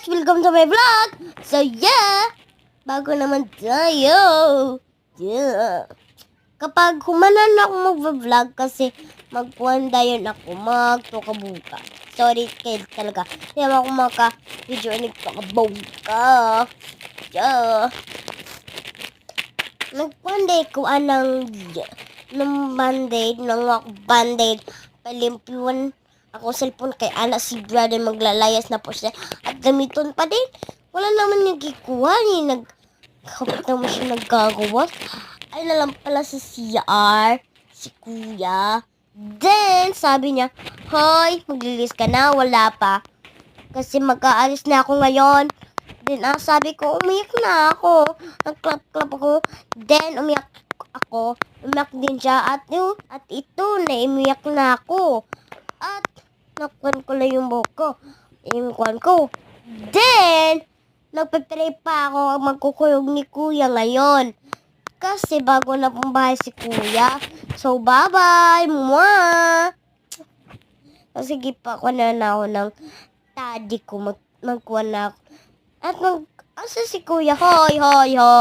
Welcome to my vlog! So yeah! Bago naman tayo! Yeah! Kapag humanan ako mag-vlog kasi magpuanda yun ako magtukabuka. Sorry kayo talaga. Hindi ako maka-video nagtukabuka. Yeah! Nagpuanda ko anang band-aid, band-aid, palimpiwan ako cellphone kay ana si brother maglalayas na po siya at gamiton pa din. Wala naman yung gikuha ni nagkapit naman siya naggagawas. Ay na lang pala sa CR, si kuya. Then, sabi niya, hoy, maglilis ka na, wala pa. Kasi mag-aalis na ako ngayon. Then, sabi ko, umiyak na ako. Nag-clap-clap ako. Then, umiyak ako. Umiyak din siya. At ito, naimiyak na ako. At, nakuhan ko lang yung buhok ko. Yung kuhan ko. Then, nagpipray pa ako magkukuyog ni kuya ngayon. Kasi bago na pong bahay si kuya. So, bye-bye! Mwah! So, sige pa ako na ako ng daddy ko. Magkuha na ako. At asa si kuya? Hoy, hoy, hoy!